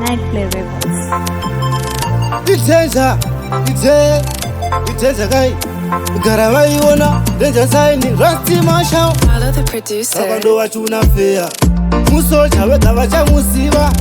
Nightplay Records. Itenza kai Garawa iona Danger sign Rusty Marshall Follow the producer. Kabando wachuna fea Musocha weka wacha musiva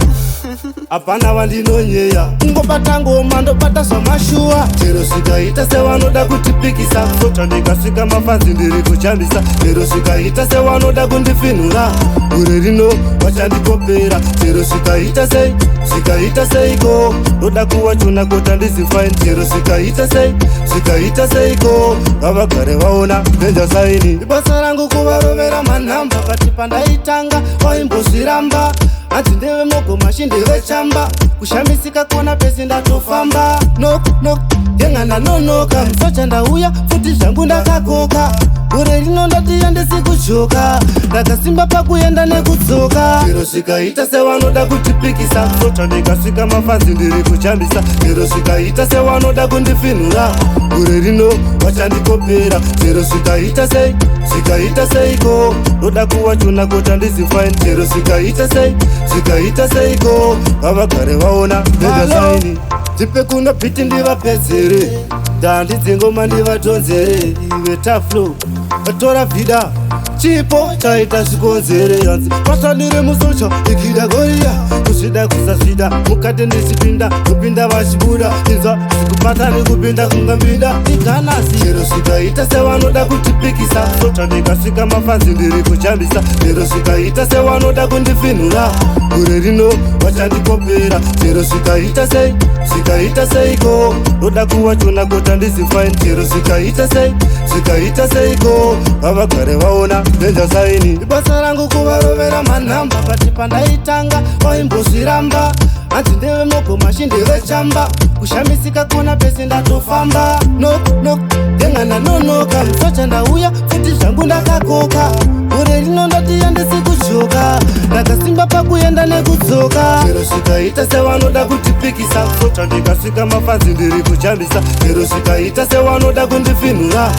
Apana wandinonyeya Ngopata ngoma ndopata somashua Chero sikaita se wanoda kutipikisa Socha ndikasika mafazi ndiri kuchambisa Chero sikaita se wanoda kundifinura Ure rino wachandikopera Chero sikaita seiko Noda kuwachuna kota ndisifain Chero sikaita seiko Kavagare waona Danger sign Ibasa rangu kuvarovera manamba Katipanda itanga Waimbosiramba Ati ndewe moko mashindewe chamba Kushamisika kona pesi ndatofamba Nok, yengana nonoka Msocha ndauya, futi shangu ndakakoka Ure lino ndatiya ndisikuchoka Ndakasimba pakuyenda nekudzoka Chero sikaita se wanoda kutipikisa Msocha ndikasika mafazi ndiri kuchambisa Chero sikaita se wanoda kundifinura Ure lino wachandikopera Chero sikaita seiko Noda kuwachuna kota ndisifain Chero sikaita seiko Kavagare waona Danger sign Tipe kuna piti ndivapedzere Dandi dzingoma ndivatonzere Iwe taflo Vatora vida Chipo chaita zvikonzere yanzi Patanire musocha ikida goria Kusvida kusasvida Mukati ndichipinda kupinda vachibuda Inzwa sikupata nekupinda kungambida Iganasi Chero sikaita se wanoda kutipikisa Socha ndikasvika mafazi ndiri kuchambisa Chero sikaita se wanoda kundifinura Ure rino wachandikopera Chero sikaita seiko Noda kuwachuna kota ndisifain Chero sikaita seiko Kavagare waona Danger sign Ibasa rangu kuvarovera manamba Katipanda itanga Waimbosiramba Ati ndewe moko mashindewe chamba Kushamisika kona pesi ndatofamba Nok, yengana nonoka Msocha ndauya, futi shangu ndakakoka Ure lino ndatiya ndisikuchoka Ndakasimba pakuyenda nekudzoka Chero sikaita se wanoda kutipikisa Socha ndikasika mafazi ndiri kuchambisa Chero sikaita se wanoda kundifinura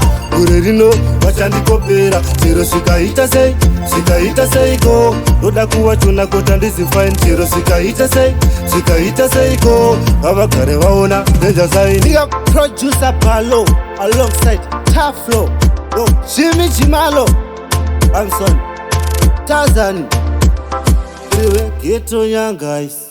Ure rino wachandikopera Chero sikaita seiko Noda kuwachuna kota ndisifain Chero sikaita seiko Kavagare waona Danger sign Nigga producer Palo Alongside Taflo Yo, Jimmy Jimalo I'm son Tarzan Iwe Ghetto Young Guys